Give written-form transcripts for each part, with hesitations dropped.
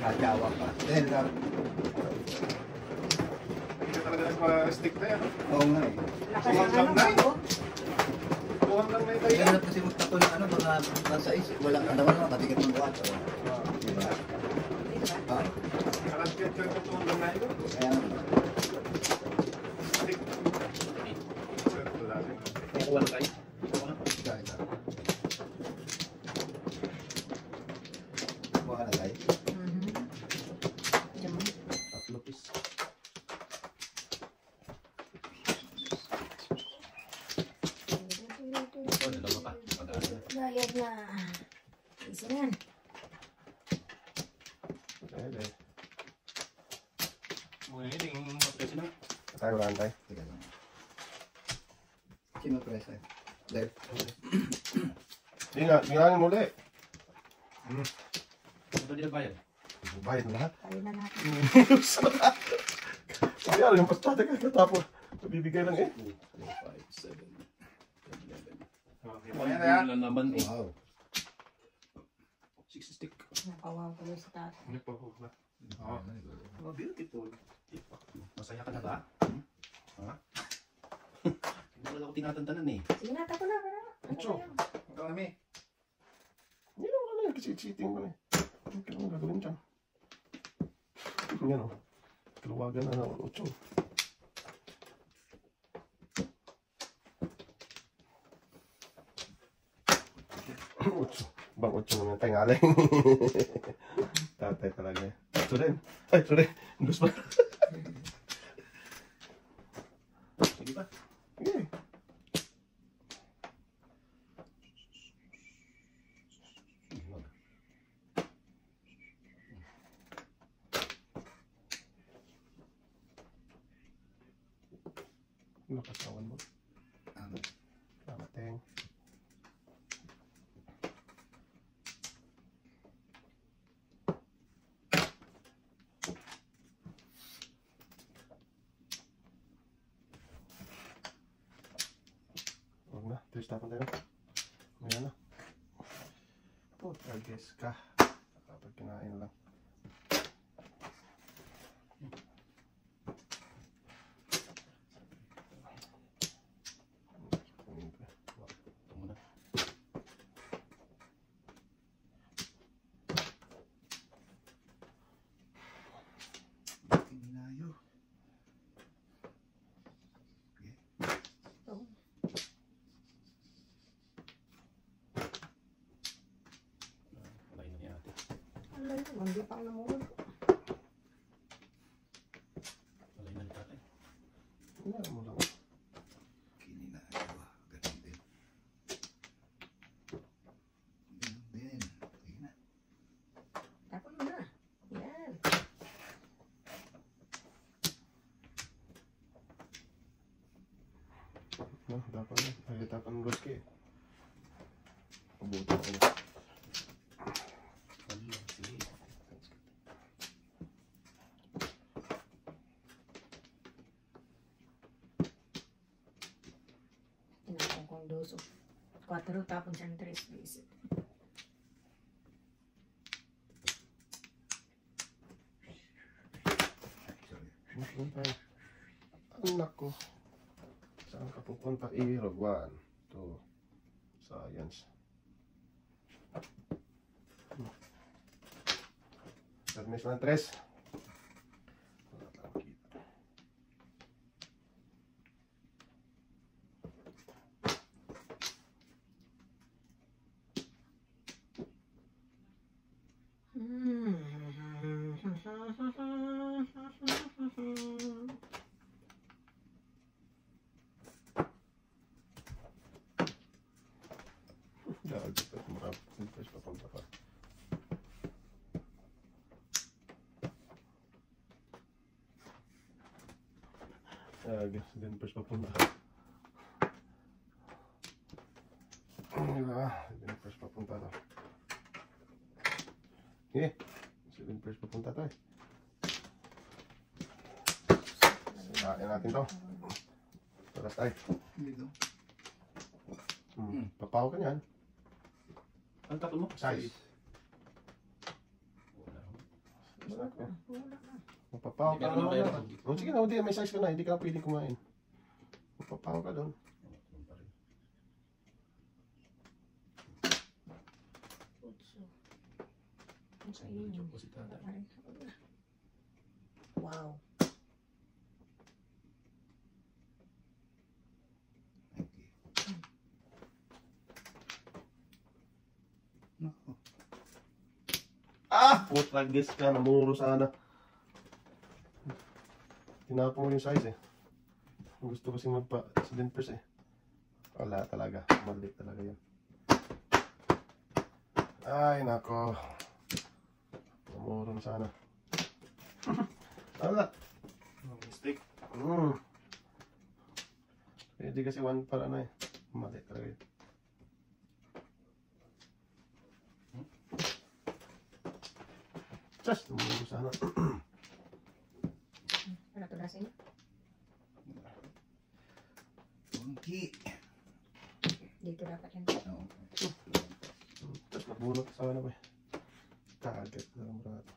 Nakajawa pa. Dahil na. Hindi ka talaga nagpa-stick na yan. Oo nga eh. Tuwang lang na eh. Tuwang lang na ito Kaya yan. na kasi magtapo ng ano, mga nasa is. Walang ano naman, katigat ng buwan. Diba? Ah. Nakasket ka ito tuwang lang na ito. Kaya Stick. Wala rin. Kaya wala tayo. kuha ka na tayo. Tatlo piece. Oh, dalawa pa. Madali na. Bayad na. Isa na yan. Pwede. Pwedeng Kasi na. tayo wala tayo. Teka lang. Sino press eh? Left. Tingnan mo ulit. Ito din ang bayad. Bayad na lahat. Tayo na natin. Kaya yung pastate ka tapos bibigay lang eh. 2, 4, 5, 7, 11. Ayan na yan. Wala naman eh. Wow. 6 stick. Napawaw ko sa taas. Hindi pa ko na. Oo. Oh, beautiful. Masaya ka na ba? Ha? Hindi wala ako tinatantanan eh. Sige na, tapo na. Ito. Ikaw kami. Hindi naman ano yan kasi cheating mo na eh. Ano kailangan gagawin dyan? Yan o. Kaluwagan na ng 8. Bang 8 naman tayo nga lang. Tatay talaga. Ito rin. Ay, ito rin. Indus pa. Sige pa. Sige. Nakasawan mo. Salamat, Teng. Huwag na. Twist tapon tayo. Ngayon na. Puta, guess ka. Kapag kinain lang. Ito muna. Minayo. Wala yun ni ate. Hindi pa ako namulog. Wala yun ni ate. Wala mo lang. Kininayo. Ganun din. Ganun din. Sige na. Tapo mo na. Yan. No, dapat na. Nagitapan ng Roski. Pabuti ko na. Wala. Sige. Tinapong kong doso. 4 tapon siyang 3 beses. Saan tayo? Anak ko. Saan ka pupunta? Irog. 1, 2. Science. Permis ng 3. Wala tayong kita. Gago pa. Marami. First papunta pa. Din first papunta. Diba? Din first papunta to. Okay. Din first papunta to eh. Sinain natin to. Taras tayo. Dito. Papaw ka niyan. Ang tapon mo? Size. Wala. Wala ka. Wala na. Mapapaw ka Hindi naman ka na. naman O sige na, hindi, may size ka na, hindi ka pwede kumain. Mapapaw ka doon. Putso. Ang kainin. Wow. Ah! Putragis ka, namuro sana. Tinapon mo yung size eh. Gusto kasi magpa-cylinders eh. Wala talaga. Mali talaga yan. Ay, nako. Namuro na sana. Wala. Mistake. Pwede kasi one para ano eh. Mali talaga yun. Just, namuro sana. Wala to dasin. Monkey. Dito dapat yan. Oo. Just, nabunot sana ba eh. Kagat na lang brato.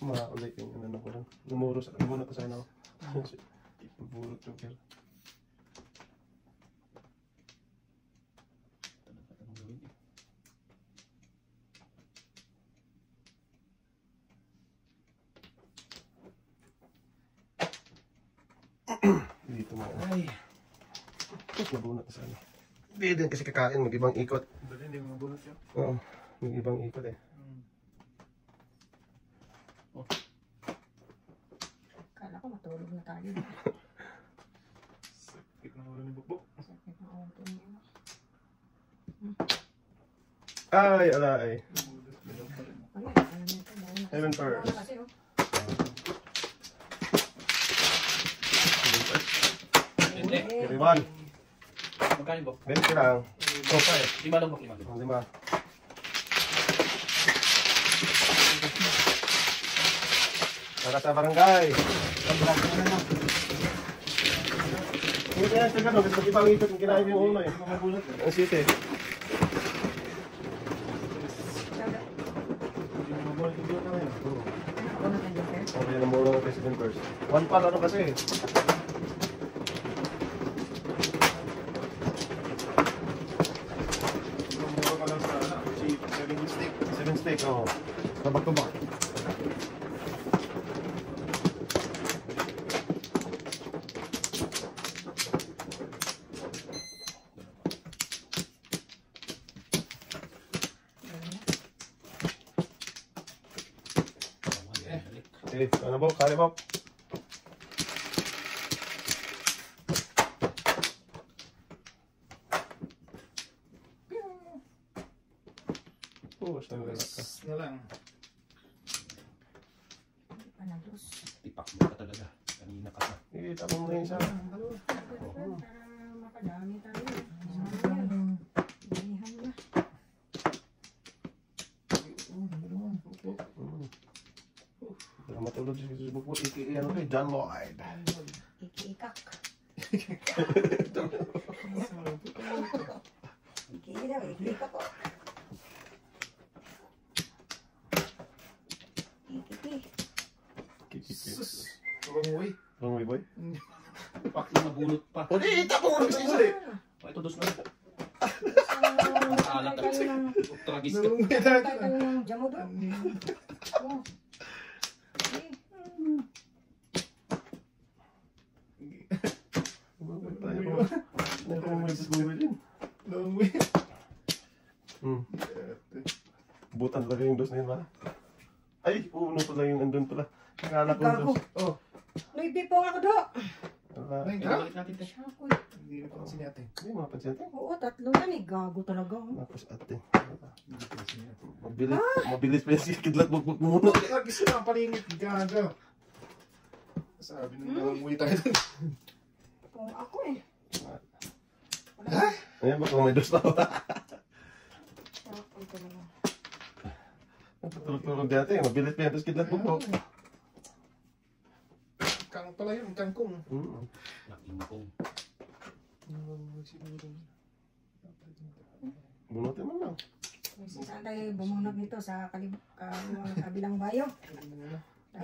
Maulit yung ano ko lang. Namuro sa nabunot na sana ako. Ibubulot yung kira. Dito mo. Ay. Tapos nabunot na sana. Hindi din kasi kakain, mag-ibang ikot. Dali, hindi mo mabunot yun. Oo, mag-ibang ikot eh. Kala ko matulog na tayo. Sakit ng ulo ni Bukbuk. Sakit na ako niya. Ay, alay. Wala, alam mo ito. Heaven first. Wala kasi, oh. Hindi. Kiriban. Magkano ba? 20 lang. Sopa eh. 5 lang ba? 5 lang. Oh, di ba? Para sa barangay. Hindi yan, sa gano'n. Kasi ibang ikot yung kinain yung ulo eh. Ang site eh. Ako na tayo, sir. Okay, namuro ng president first. One pa ano kasi eh. Mura ka lang sa ano, si 7 mistake. 7 steak, oo. Sabag-tubak. Okay, ano ba? Kari ba? Oh, saan ka? Na lang. Hindi pa nag-lose. Tipak mo ka talaga. Kanina ka pa. Ikita mo muna yung isa. Para makadami tayo. Dinihan na. Wala matulog si Facebook mo. Ano kay John Lloyd. Iki-ikak. Iki-ikak ko. Iki-iki. Kikikik. Tumanguwi. Wrong way, boy. Tipak yung nabunot pa. O di, ita mo muna sa isa eh. Ito dos na. Alat kayo ng... Tragis ka. Tayo kayo ng jamo doon. Oh. Bakit tayo ba? Naku, may siguro din. Long way. Butan talaga yung dos na yun, ba? Ay, puno pala yung andun pala. Akala ko yung Gago. dos. Oh. May bipong ako do. Ala. Ay, balik natin tayo. Ako. Hindi na pansin natin. Hindi mo napansin natin. Oo, tatlo yan eh. Gago talaga. Tapos ating. Hindi na pansin natin. Mabilis. Mabilis pa yung kidlat bugbog muna. Tragis ka ang palingit. Gaga. Sabi nung nanganguwi tayo doon. Kung ako eh. Ayan ba kung may dos na ako? Ako talaga. Tulog-tulog dati. Mabilis pa yan. Tapos kidlat bugbog. Kang pala yun. Kangkong. Mm. Nakingkong. Bunutin mo lang. Saan tayo bumunot nito sa kabilang bayo?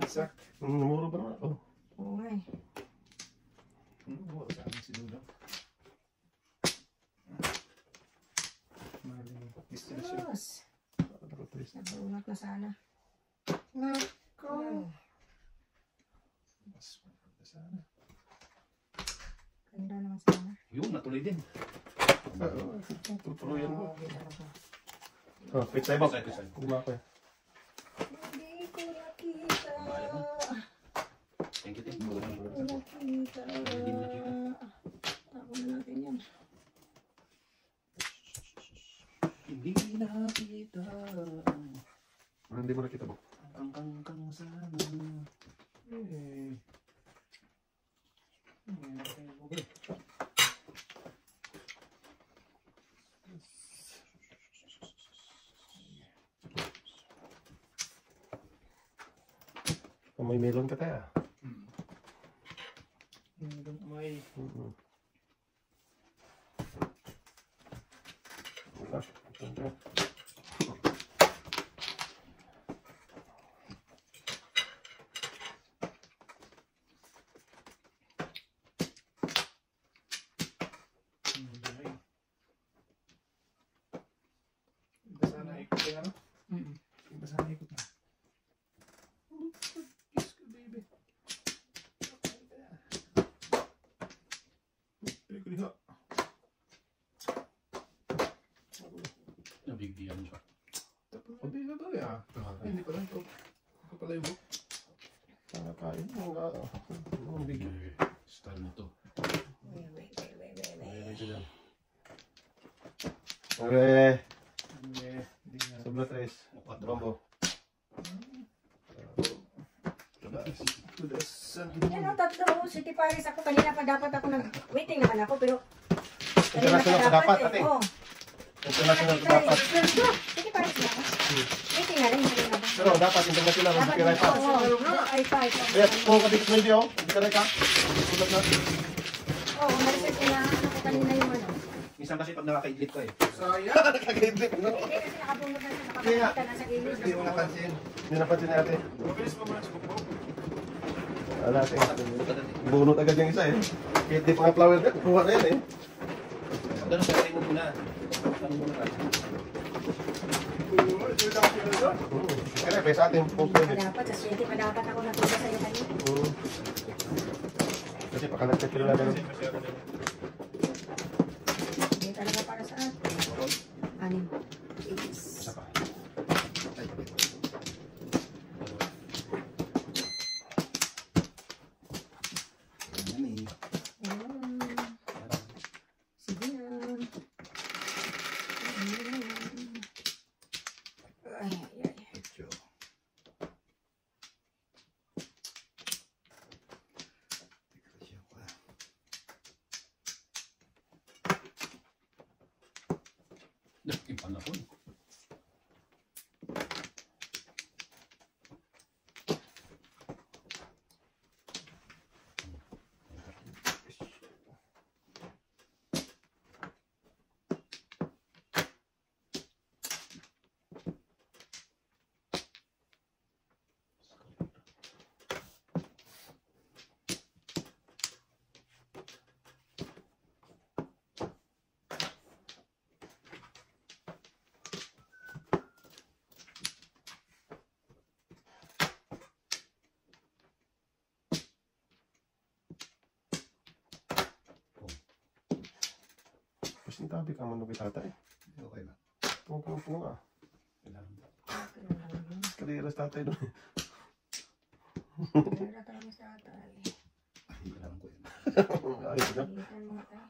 Isa. Namuro ba naman? Oh. Oo nga eh. Wala sa amin si Dulo. Maling destination. Yes. Nakatwist. Nabunot na sana. Nako. Mas maganda sana. Ganda naman sana. Yun, natuloy din. Tuturuyan mo. Oh, pit tayo ba? Gumako eh. Hindi ko nakita. Thank you, thank Hindi you. ko nakita. Tapo na natin yan. Hindi nakita. Hindi mo nakita mo. Kang sana. Eh. Oh, may melon ka tayo. May Wala. Ito. sana ikot yung ano? Sana ikot na. Kiss ko, baby. Pili ko diha. Nabigyan siya. Hindi na tayo ah. Hindi pala ito. Ito pala yung book. Nakakain mo nga. Ang big. Style nito. Okay. Hindi nga. Sobra tres. Bombo. Ano, tatlo. City Paris ako. Kanina pa dapat ako waiting naman ako. Pero International pa dapat, ate. Oo. International pa dapat. City Paris na ako. Waiting nga rin. Hindi naman. Pero dapat international. Hindi ka pa. Ay, pa. Kaya kung kadikit mo hindi oh. Hindi ka ka. Sulat na. Oo, nariset ko na ano ko kanina yung ano. Minsan kasi pag nakakaidlit ko eh. Sayang. Nakakaidlip no? Hindi kasi nakabunod na siya. Nakapagkita na sa gilid. Hindi mo napansin. Hindi napansin ni ate. Mabilis mo muna sa buko. Wala ate. Bunot agad yung isa eh. Kahit di pa nga flower na. Kuha na yan eh. Ganun sa mo muna. Ano muna tayo? Kaya pa sa atin. Post Hindi pa dapat. Sa city pa dapat ako natuwa sa'yo kanina. Kasi pakalagkat kilo na ganun. Hindi talaga para sa atin. Anim. Isa pa. Sige na. Ay, ay, ay. Yung panahon. Kasi tabi ka manok itata eh. Okay na. Punga. Kailangan ba? Kaliras tatay doon. Wala talaga sa atay. Kailangan ko yun. Ayos na. Itan mga tayo.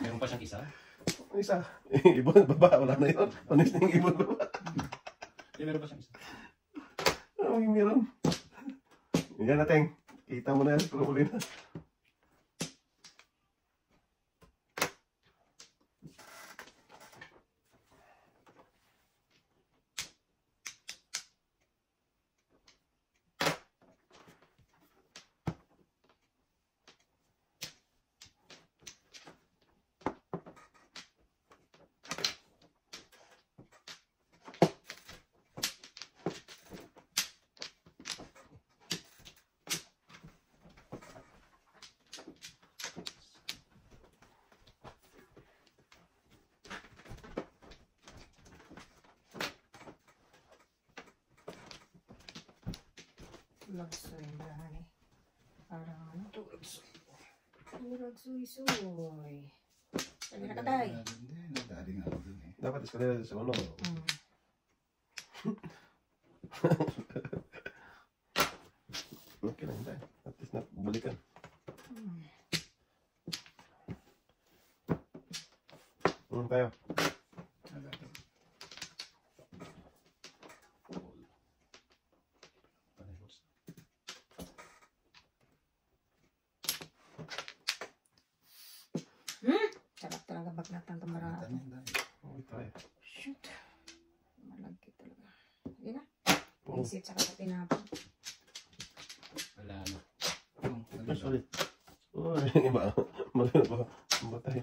Meron pa siyang isa? Ang isa. Ibon, baba. Wala na yun. Honest na yung ibon, baba. Meron pa siyang isa. Ano yung meron? Yan natin. Kita mo na yan. Pero huli na. Lagsoy, brahani. Parang ano? Turag suy-suy. Sabi na katay. Hindi, nagdaling ako dun eh. Dapat eskalera sa uno. Okay lang tayo. At least nabalikan. Tayo. Sarap talaga bagnatan tumarap. Okay tayo. Shoot. Malagkit talaga. Yun na. Oo. Isit sa sa tinapon. Wala na. Ah, sorry. Oh, iba. Malala ba? Batay.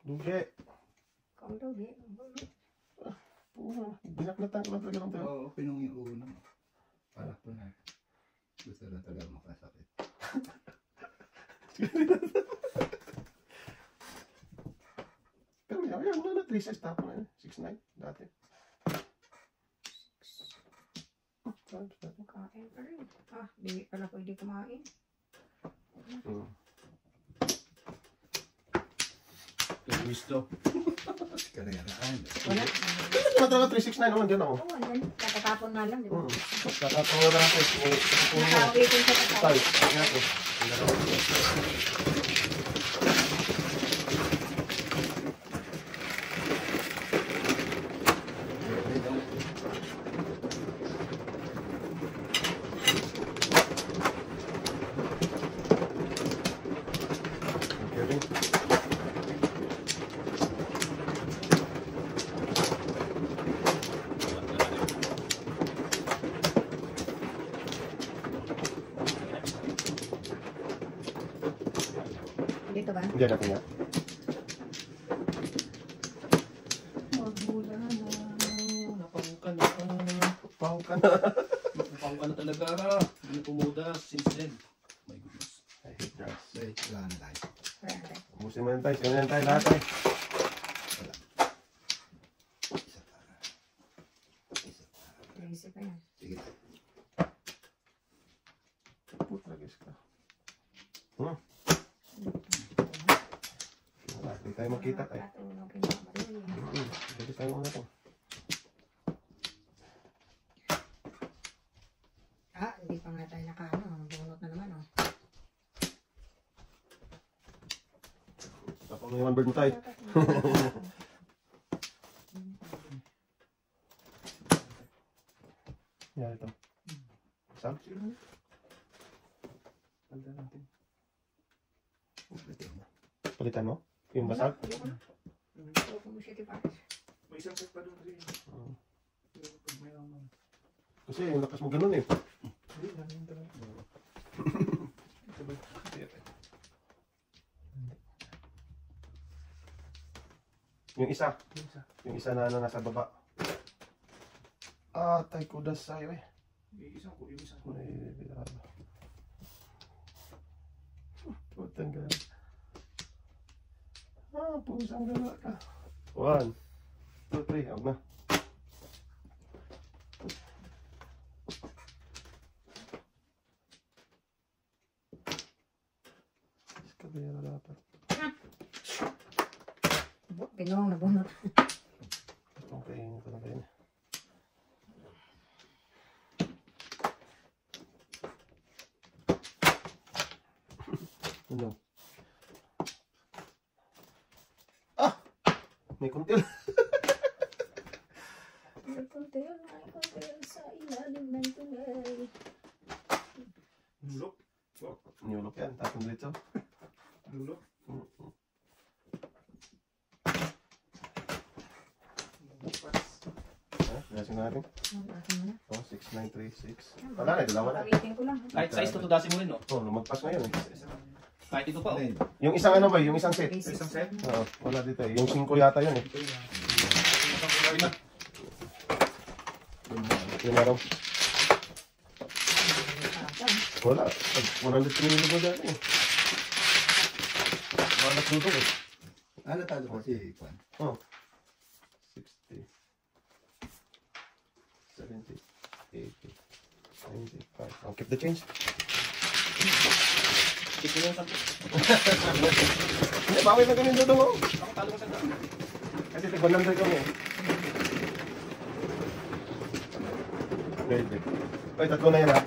Dugi. Kung dogi. Binaklatan ko lang talaga ng tayo. Oo, pinong yung ulo. Para po na. Gusto na talaga makasakit. Pero yan, wala na 3 size tapon na yun. 6'9" dati. Kain pa rin. Ah, di pala pwede kumain. Yung gusto. Kalayaraan. Wala. Ano talaga 369 naman dyan ako. Oo, andyan. Katatapon nga lang, di ba? Kakatawa na ako. Nakauwitin sa Tay, tatapon. nga po. Dito ba? Diyan natin nga. Maghula na. Napangka na. Pau ka na. Napangka na talaga. Hindi na pumuda since then. My goodness. I hate drugs. Dahil wala na tayo. Wala na tayo. Ubusin mo yan tayo. Sino yan tayo lahat tayo. Isa pa. Isa pa. Naisip pa yan. Sige. Putra guys ka. Hindi tayo makita tayo. Katulong pinakamalili. Sige tayo muna to. Ah, hindi pa nga tayo nakano. Bunot na naman, oh. Tapos may one bird mo tayo. Yan ito. Sab? Palitan natin. Palitan mo? Yung basag? Huwag mo siya tiparis. May isang set pa doon kasi. Pag may naman. Kasi yung lakas mo ganun eh. Hindi, dami yung talaga. Yung isa. Yung isa na nasa baba. Ah, tay kudas sa'yo eh. Yung isang ko, yung isang ko. May bilado. Putang gala. Ah, pusang gala ka. 1, 2, 3. Huwag na. Iskabera dapat. Pinong na bunot. Itong kainin ko na kayo. Ano? Ah! May kuntil. May kontel sa ilalim ng tulay. Lulok. Niyulok yan. Tapos dito. Lulok. Nasin natin. Akin mo na. Oh, 6936. Wala na, dalawa na. Pawitin ko lang. Kahit size to tudasin mo rin, no? Oh, lumagpas na yun. Kahit ito pa, oh. Ayun. Yung isang ano ba? Yung isang set. Basic. Isang set? Oo, wala dito eh. Yung 5 yata yun eh. Yung araw. Wala. 100 kilo ba dyan eh. Malas dito eh. Ano talo kasi, Juan? Oh. 60. 70. 80. 95. I'll keep the change. Ito na yung sampo. Hindi, bawi na kami doon, oh. Ako talo ko sa daan. Kasi tig-100 kami. Wait. Ay, tatlo na yan, ha?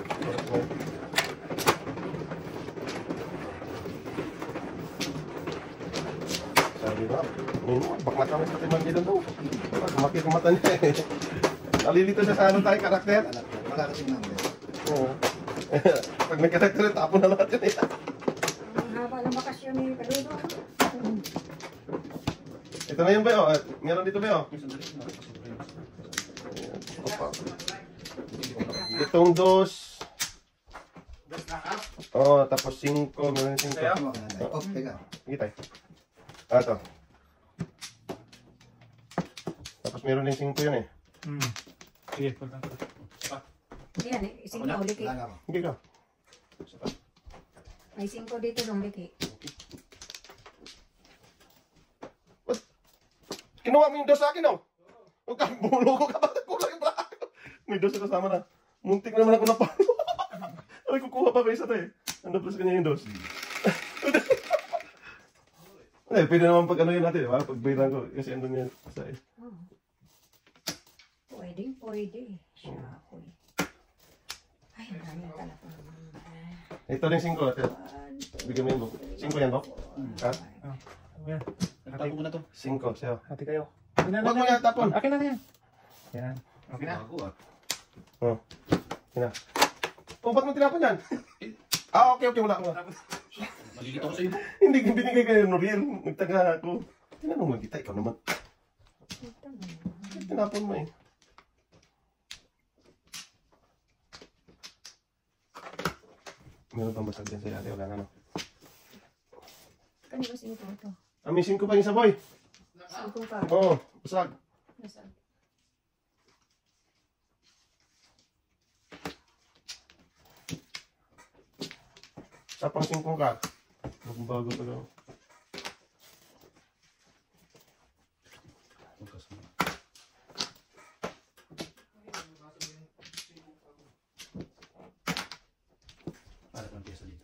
Sabi na, bakla kami sa timang gilon daw. Kumakit ang mata niya, eh. Nalilito siya sa ano tayo, karakter. Wala kasing number. Oo. Pag may karakter, tapon na lahat yun, eh. Ang haba ng bakasyon ni Kaludo. Ito na yun, Bayo. Meron dito, Bayo. Yung sandali, nakapasok ko yun. Ayan, ito pa. Itong dos. Oo, tapos 5. Meron yung 5. Tama ka na tayo. Oh, teka. Sige tayo. Ah, ito. Tapos meron yung 5 yun, eh. Sige, punta ko. Yan eh, 5 liki. Wala na ako. Hindi ka. May 5 dito dong liki. Kinuha mo yung dos sa akin, oh. Huwag ka, bulo ko ka. Bakit kulang yung bra? May dos na kasama na. Muntik naman ako na palo. Ay, kukuha pa ba isa to, eh. Ano plus kanya yung dos? Ay, pwede naman pag ano yun natin, diba? Pag bayran ko, kasi andun yan sa Oh. Pwede. Siya ako eh. Ay, ang dami ang talapon naman. Ito rin 5, ate. Bigyan mo yung book. 5 yan, Dok? Ha? Ayan. Nakatapo ko na to. 5, sa'yo. Hati kayo. Huwag mo nga tapon. Akin na yan. Yan. Okay na. Ako ah. Oh. Yan na. Oh, ba't mo tinapon yan? Ah, okay, wala ko. Malilito ko sa iyo. Hindi, binigay kayo Noriel. Nagtaga ako. Tinanong mo kita, ikaw naman. Tinapon mo eh. Meron bang basag dyan sa'yo ate? Wala na, no? Kanino 5 ito? Amisin ko pa yung saboy. 5 ka. Oo, basag. Nasaan? Sa pang 5 ka. Bago pa daw. Para kang piyesa dito.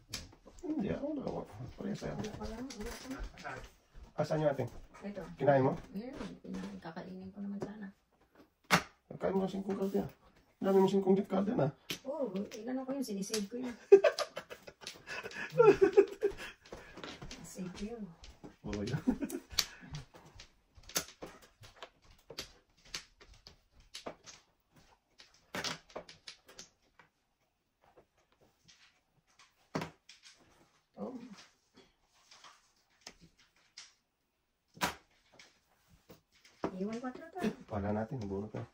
Hindi, ako wala ko. Parehas sa'yo. Ano pa lang? Asan yung ating? Ito. Kinain mo? Meron. Kakainin ko naman sana. Kain mo ng 5 card yan. Dami mo 5 gift card yan, ha? Oo, ilan ako yun? Sinisave ko yun. Save ko yun. Oo, yan. Oh. Iwan 4 to. Wala natin, bunot na.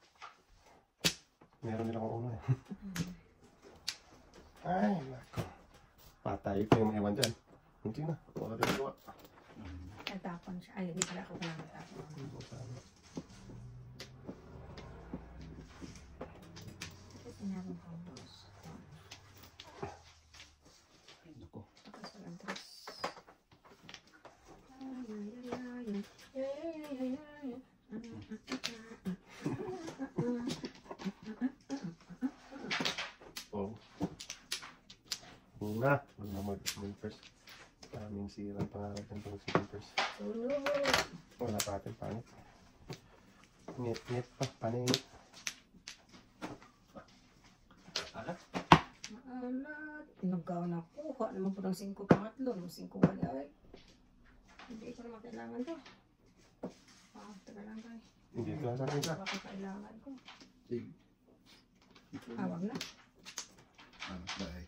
Meron din akong uno eh. Ay, nako. Patay ko yung ewan dyan. Hindi na, wala din gawa. Nagtapon siya. Ay, hindi pala ako pala nagtapon. Sinabi ko dos. Naku. Tapos walang tres. Oh. Una, wala na mag-first. Maraming sirang pangarap ng first. Tulog. Wala pa atin, pangit. Ngit pa, paningit. Alat. Maalat. Nagkaw na kuha naman po ng 5 pangatlo. Ng 5 wala ay. Hindi ko naman kailangan to. Taga lang tayo. Hindi ko lang sa akin ka. Baka kailangan ko. Sige. Wag na. Ah, bye.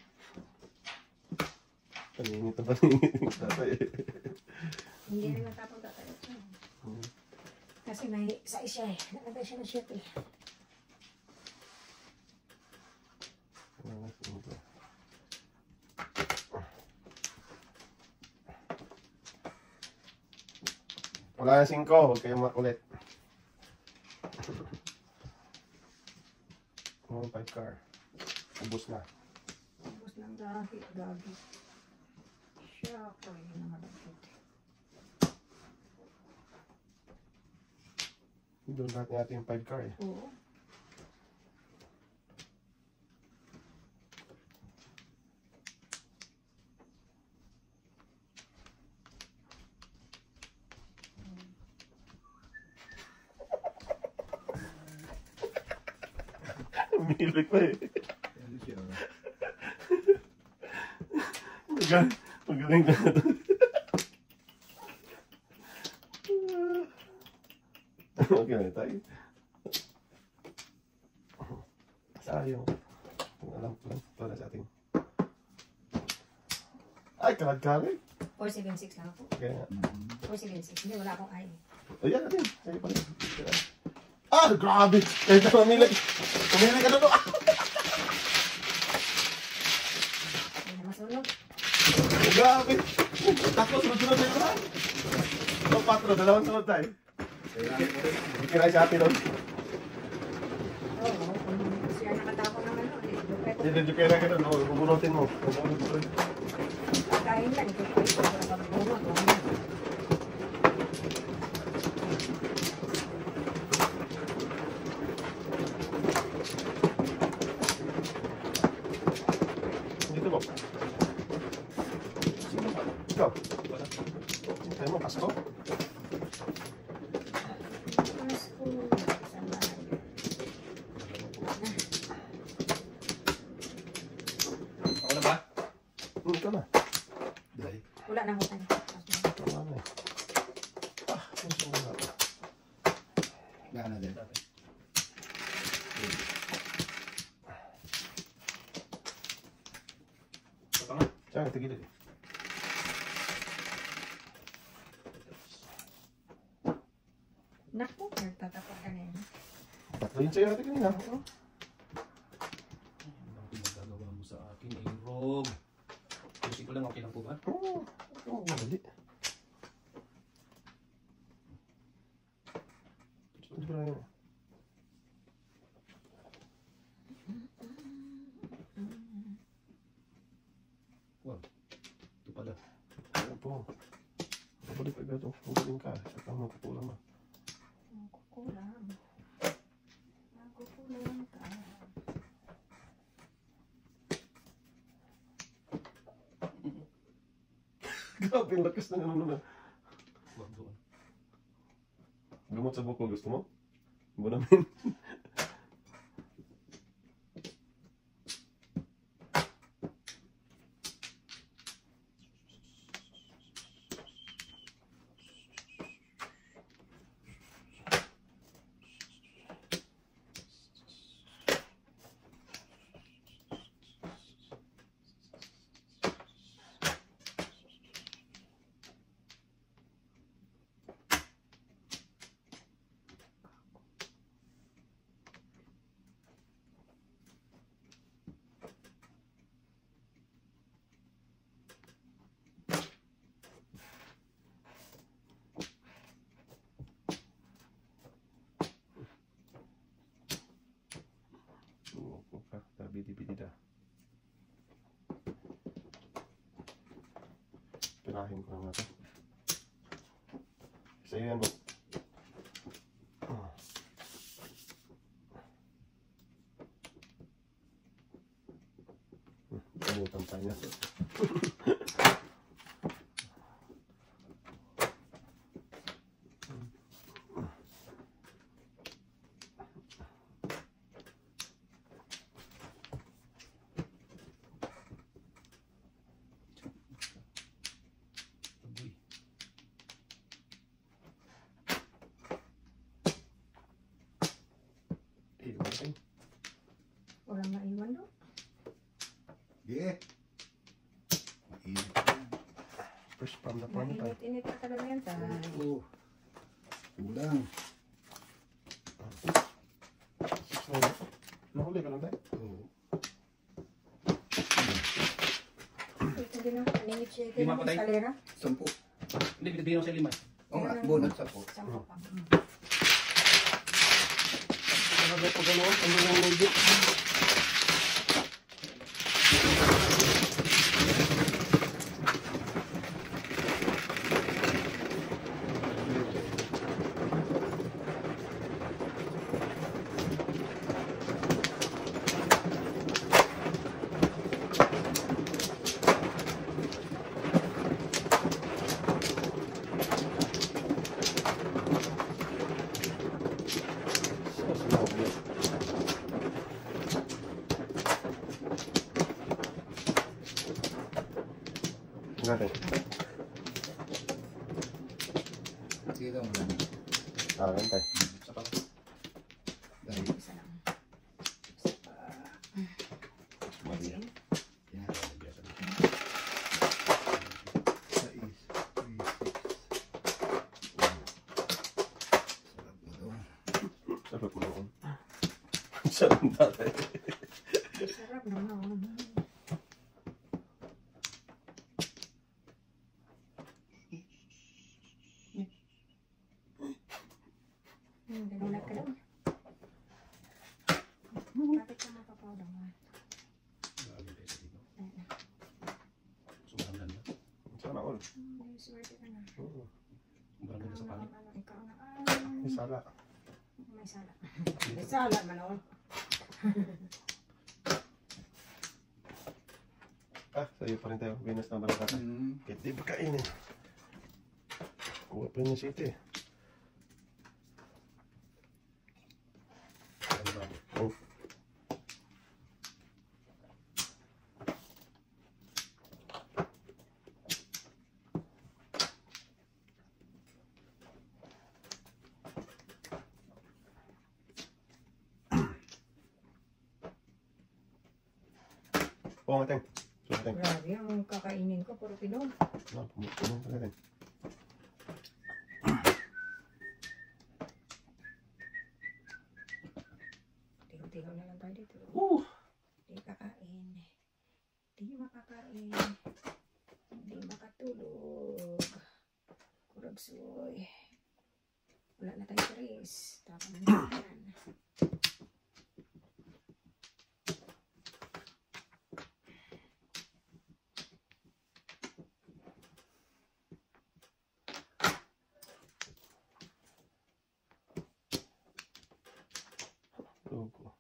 Paningit na paningit. Tatay. Hindi rin natapon tatay. Kasi may size siya eh. Nalagay siya ng shit eh. Wala na 5, huwag kayong makulit. 5 car. Ubus na. Tapos ng gagi. Siya ko yun naman ang shit. Doon lahat ng ating 5 car eh. Oo. Umihilig pa eh. Ano siya? Magaling na ito. Okay na tayo. Sayang. Alam ko lang. Ito na sa ating. Ay, kalad-kalad. 476 lang ako. Kaya nga. 476. Hindi, wala akong ay. Ayan natin. Sa'yo pa rin. Ah, grabe. Kahit na mamilag. Mamilag ka na to. Hindi na masunog. Grabe. Takbo, sunod-sunod na ito. O, 4. Dalawang sunod tayo. Kira sa atin doon. Oo, kung siya nakatapon ng ano, Hindi kaya ka doon. Bubunutin mo. pagkain lang, ito pa ito, wala kang bunot. Dito mo. Ikaw. Hintay mo, pasko. Ako na ba? Ikaw na. Dahil. Wala nang utang. Tama na eh. Ah, gusto mo na. Baka na din. Ito nga. Diyan, tigil eh. Naku, nagtatapon ka na yun. Tatlo yun sa'yo natin kanina. Ano ang pinagagawa mo sa akin, eh, Rob? Kasi ko lang, okay lang po ba? Oo. Oo, madali. Sobra yun. Wow. Ito pala. Ano po? Pabalik agad oh. Magaling ka. Sa kang magkukulang ah. Kukulang. Kukulang ka. Grabe, ang lakas ng ano naman. Wag doon. Gamot sa buko, gusto mo? Bunamin. Bidi-bidi dah. Pinahin ko naman ito. Sa'yo yan, Bob. Kamutan pa niya. Agoy. Okay. Walang maiwan doon. Yeah. Mainit. First from the front tayo. Mainit-init ka talaga yan tayo. Oo. Kulang. Nahuli ka lang tayo. Oo. Ito din ako. Ningit siya. Ito Lima yung pa tayo? eskalera. 10. Hindi, binibilang sa 5. Oo nga, bonus 10. Sampo pa. Nagagay po gano'n. Ano lang legit. natin. Sige daw, marami. Tayo. Isa pa. Dahil, Isa lang. Maria. Ayan. Yan. Biasa na. 6, 3, 6. Sarap mo daw. Sarap mo noon. Sarap dati. Sarap naman. Ganunat ka daw. Bakit ka mapapaw naman? Grabe tayo sa dito. Sobrang ganda. Sana all. Swerte ka na. Sobrang ganda sa pangit. Ikaw na. May sala. May sala. May sala man ako. Sa'yo pa rin tayo. Venus na balakata. Kahit di ba kainin. Kuha pa rin yung city. Ano ba? Oh. Oo, mateng. Mateng. Grabe, ang kakainin ko, puro pinom. No, pumunta natin. Tigaw-tigaw na lang tayo dito. Di kakain. Di makakain. Di makatulog. Kuragsoy. Wala na tayong Chris. Tapos na yan. Logo.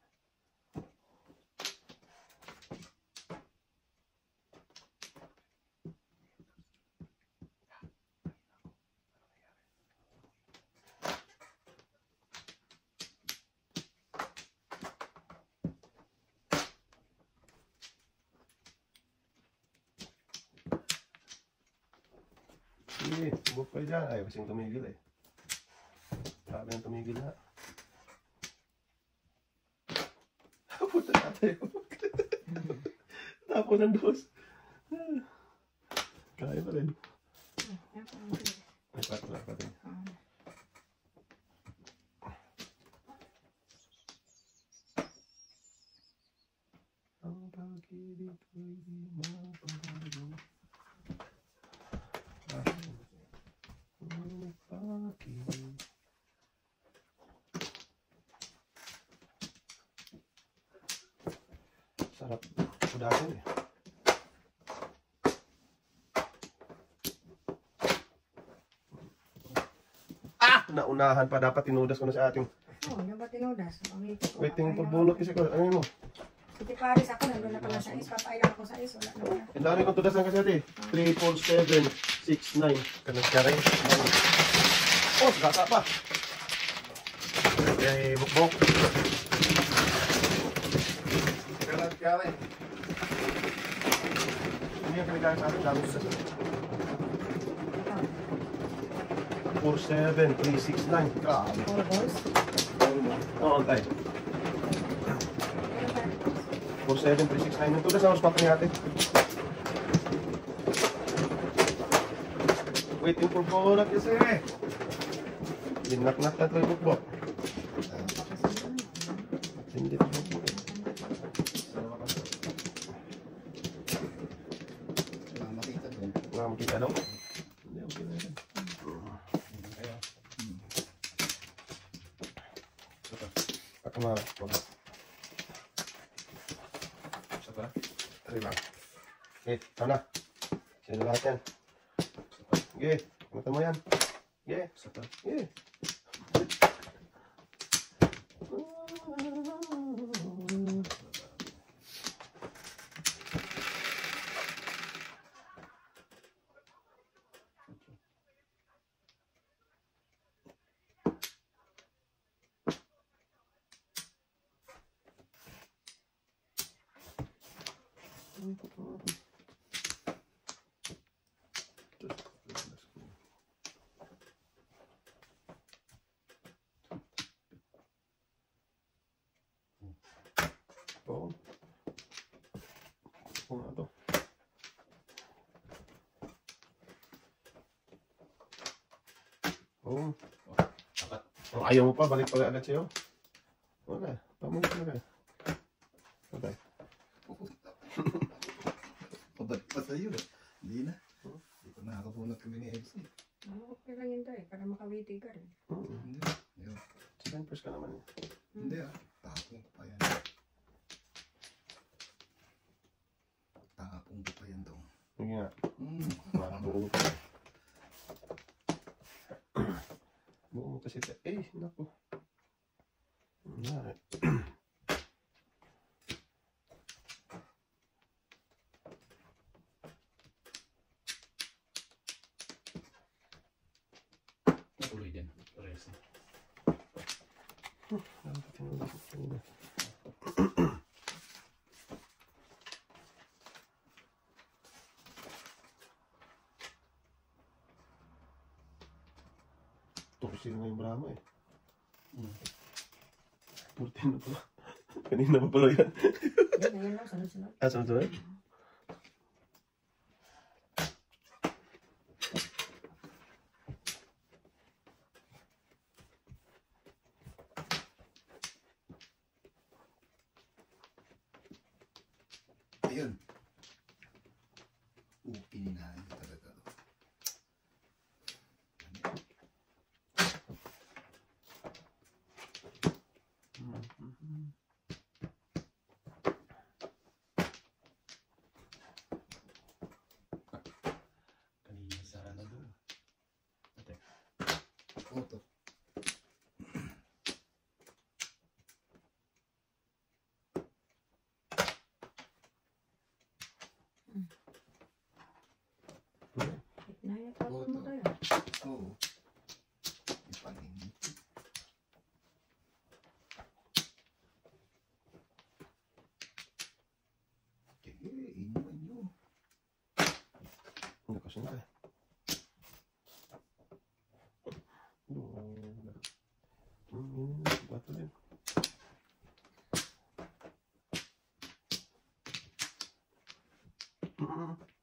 Sige, subok kayo dyan. Ayaw kasing tumigil eh. Sabi ng tumigil na. Punta na tayo. Tapo ng dos. Kaya pa rin. Ay, patla pa rin. Ang pag-ibig ko'y di mapabago. Ang pag-ibig. Sarap. Sudasin eh. Naunahan pa. Dapat tinudas ko na sa ating Oh, yung ba tinudas? waiting for bulot kasi ko. Ano yun mo? Sige Paris ako, nandun na pala sa is. Papailan ako sa is. Wala na pala. Ang dami kong tudasan kasi ate. 3, 4, 7, 6, 9. Kanas ka rin. Oh, gata pa. Kaya bukbok. Kanas ka rin. Hindi yung pinagkaya sa ating dami tudasan. 4, 7, 3, 6, 9. Grabe. 4 balls. Oo, tayo. 4, 7, 3, 6, 9. Yung tudas na mas pa niya ate. Waiting for bullet kasi. Dinak-nak na ito yung bukbok. Hindi pa bukbok. Wala makita doon. Wala makita daw. Hindi, okay na yan. Kaya, Pakamara. isa pa. Tari lang. Okay, tama na. Sino lahat yan? Isa pa. Okay, mata mo yan. Okay, Isa pa. okay. ko nga ito. Oh. Dapat. Oh, ayaw mo pa, balik pala agad sa'yo. Wala, pamuli ka na kayo. Okay. Pabalik pa sa'yo. Hindi na. Hindi ko nakakabunot kami ni MC. Okay lang yun tayo, para makawiti ka rin. Hindi. Ayun. Second first ka naman eh. Hindi ah. Tapong ko pa yan. Tapong ko pa yan daw. Sige nga. Hmm. Buo ko. Buo mo kasi. Eh, naku. Nangyari. Natuloy din. Parehas na. Tusin na yung Brahma eh. Hmm. 14 na pala. Kanina pa pala yan. Yan, yan lang, sunod-sunod. Ah, sunod-sunod? Ayun. Upinahan ko talaga. Kanina sara na doon. Ate. Oto. Naya, tapos mo tayo. Oo. Ipaningit. Sige, inuman nyo. Hindi kasi na eh. Bato din.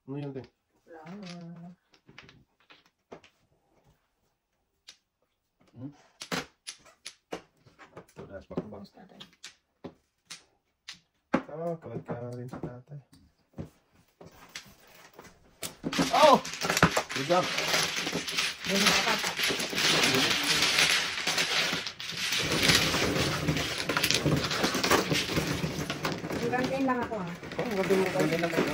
Ano yun din? Flower. Ito, that's back to back. Tapos tatay. Ah, kalad ka rin sa tatay. Oh! Good job. Ganun ka papa. Hanggang lang ako ha. Oh, gabi mo kayo. Pwede na kayo.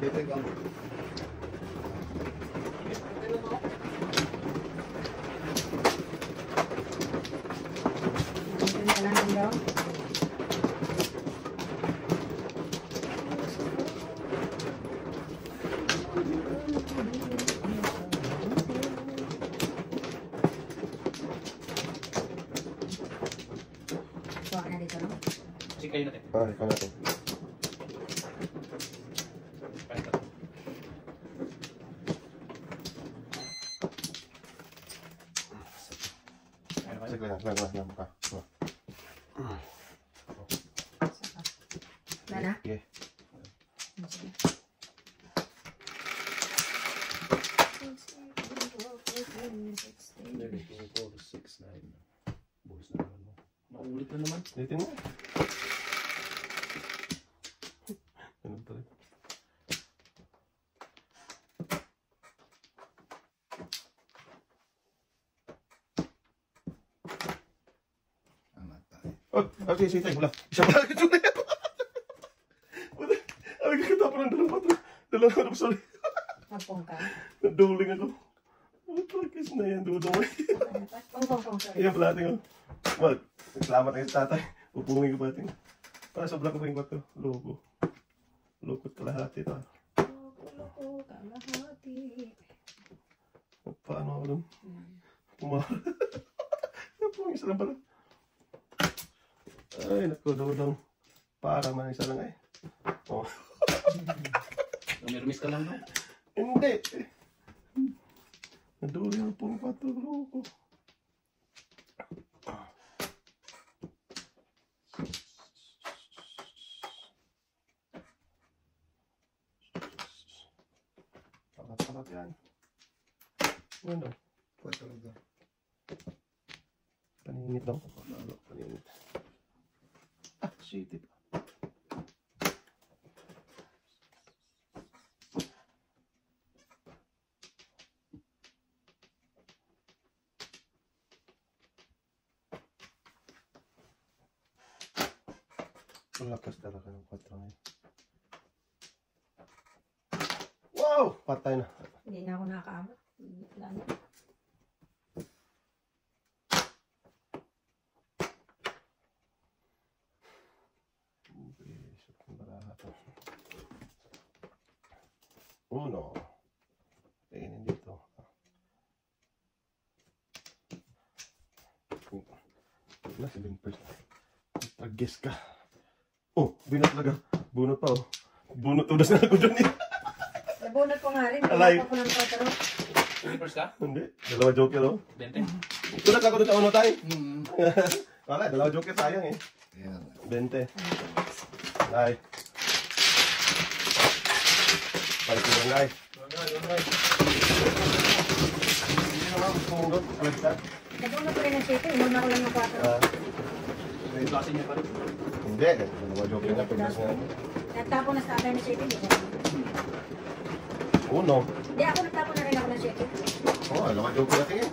Dito ikaw. Hanggang ka lang daw. Kuha na dito, no? Kasi kayo natin. Ah, ikaw natin. Kahit ito. Ano kayo? Sige lang, lang ka. Wala na? Sige. Sige. 34, 6, 9. Buhos na naman mo. Maulit na naman. Ulitin mo. Ganun pa rin. Amatay. Oh, okay, sige tayo. Wala. Isa pa agad yun na yan. Wala. Ay, kakita pa ng dalawa to. Dalawa na sorry. Magpong ka. Naduling ako. Ano practice na yan, dudong. Pong, sorry. Ayan pala ating. Wag. Salamat kayo sa tatay. Upungin ko pa ating. Para sobrang ko rin ba ito? Logo. Logo kalahati ito. Loko, kalahati. Paano ako dun? Pumara. Pumara isa lang pala. Ay, naku, dudong. Para man isa lang eh. Oh. Umirmis ka lang no? Hindi. Naduling po ang patulo ko. Ano? 4 lang to. Paninit daw. Paninit. Ah, city pa. Lakas talaga ng 4 ngayon. Wow! Patay na. Hindi na ako nakakaabot. Wala na. Uno. Tingnan dito. Wala, 7%. Tragis ka. Oh, binat talaga. Bunot pa oh. Bunot udas na ako dyan eh. Nabunot ko nga rin. Alay. Wala pa ko ng patro. First ka? Hindi. Dalawa joker oh. 20. Ito ako doon sa uno tayo. Hmm. Wala, dalawa joker sayang eh. Ayan. 20. Alay. Balik ko lang ay. Hindi naman kumundot. Alagstad. Nabunot ko rin ng sito. Inuna ko lang ng patro. May klase niya pa rin. Hindi. Dalawa joker na. Pagkas nga. Nagtapo na sa akin ng sito. Uno. Hindi ako nagtapo na rin ako ng sito. Oh, dalawa joker na tingin.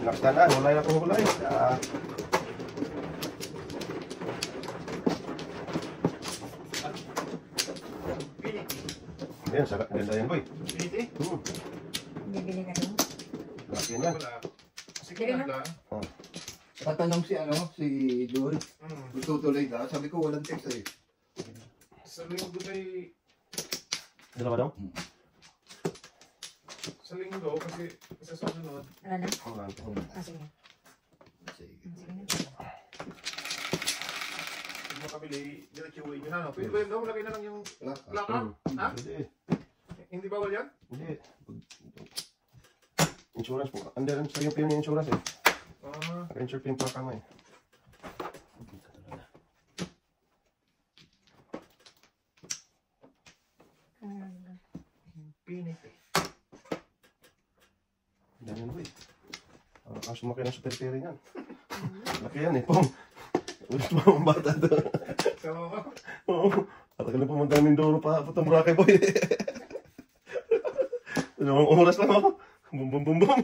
Naksta na. Hulay na kung hulay. Yan, sarap. Ganda yan, boy. Piniti? Bibili ka doon. Laki yan. Wala. Sige Sige lang na. lang. Tatanong si Dory. Tutuloy ka. Sabi ko walang text eh. Sa linggo ay... Dalawa daw? Sa linggo, kasi sa susunod, Wala na? Wala. Sige. Sige. Sige na. kung makabili, diretso uwi nyo na, no? Pwede ba yun daw? Lagay na lang yung Plaka. plaka? Ha? Hindi. Hindi bawal yan? Hindi. Insurance po. Under sa yung yung insurance eh. Ah, Naka-insure pa yung plaka mo eh. piniti. Ganyan boy. Ang sumaki na sa periperi yan. Laki yan eh. Pong. Ulit mo ang bata doon. Tama ba? Oo. Para ka na pumunta ng Mindoro pa. Putang Boracay boy. Dalawang oras lang ako. Bum bum bum bum.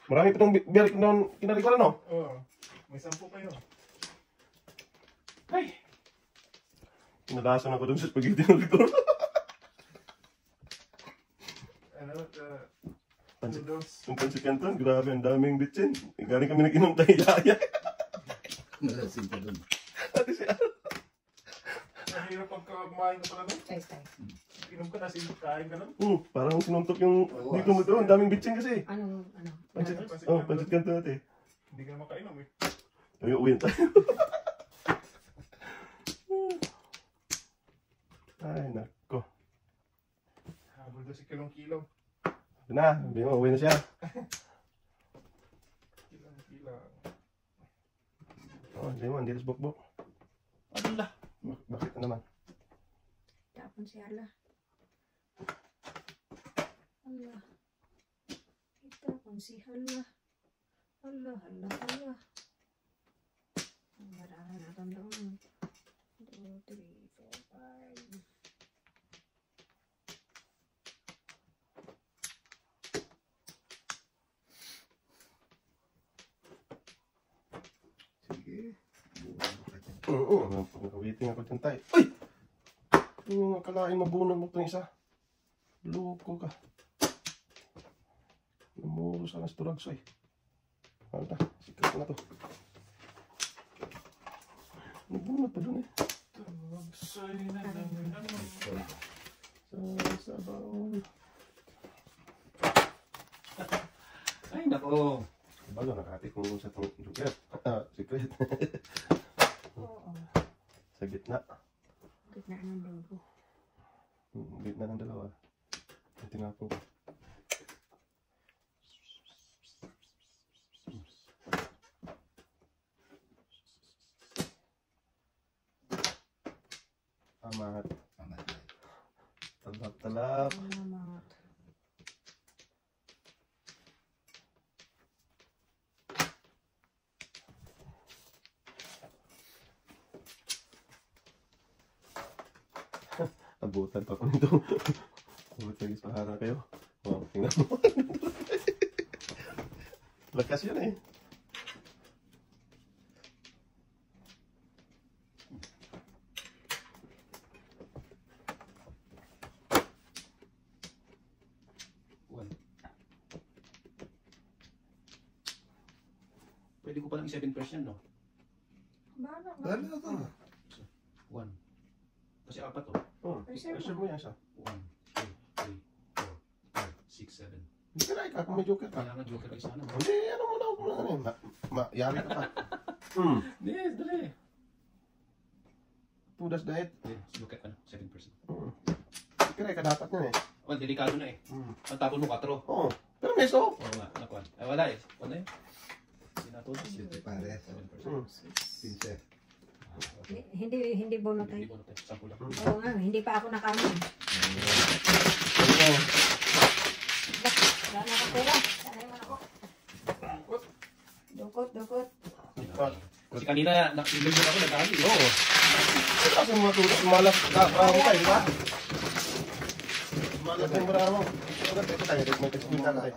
Marami pa itong biyarik noon kinarikulan no? Oo. May 10 kayo. Ay! Nalasan ako dun sa spaghetti ng rigor. Ano? Pansit. Noodles. Yung pansit canton, grabe, ang daming bitsin. Galing kami nag-inom tayo yaya. Nalasing ka dun. Ate siya. Ang hirap pagka kumain ka pala nun. Size time. Inom ka na, kain ka nun. Parang sinuntok yung dito mo doon. Ang daming bitsin kasi. Ano? Pansit, Pansit pansit canton natin. Hindi ka na makainom eh. Ay, uwi na tayo. Ay, nako. Habol daw si kilong-kilong. Ito na, hindi mo, uwi na siya. Kilang-kilang. Oh, hindi mo, hindi rin bukbok. Ano la? Bakit na naman? Tapon si Hala. Hala. Itapon si Hala. Hala, hala, hala. Ang marara natin doon. 2, 3, 4, 5. Sige. Oo, nakawiting ako dyan tayo. Uy! Yung akalain mabunan mo itong isa. Loko ka. Namuro sa nas turagsoy. Ano na, sikat na to. Nabunot pa dun eh. Sorry na lang. Sa sabaw. Ay, nako. Bago, nakati ko sa itong joker. Secret. Oo. Sa gitna. Gitna ng dugo. Gitna ng dalawa. Ito nga po. Amat. Amat. Talap-talap. Salamat. Abutan pa ko nito. Abot sa ispahara kayo. Oh, tingnan mo. Lakas yan eh. One. Pwede ko palang i-7 first yan, no? Bahala ka. Dali na to. One. Kasi apat, oh. Oh, Pressure pressure mo yan siya. 1, 2, 3, 4, 5, 6, 7. Hindi ka na kung may joker ka. Kailangan joker ay sana. Hindi, ano muna ako muna. Ano, yari ka pa. Hindi, dali. 2 dash diet. Hindi, joker ka na. 7%. Kaya ka dapat yan eh. Well, delikado na eh. Ang tapon mo 4. Oo Oo. Pero meso. nga, nakuha. Ay, wala eh. Wala eh. Hindi na to. Siete pares. 7%. Pinse. Hindi bunot Hindi ay. mo na tayo. 10 lang. Oo nga, hindi pa ako nakamin. Ano? Wala na akong pera. Sanay mo ako. Dukot. Kasi kanina, nakilog ako, nag-ali. Oo. Kasi mga tulad, malas ka, bravo ka, di ba? Malas yung bravo. Ito tayo, may testing ka tayo.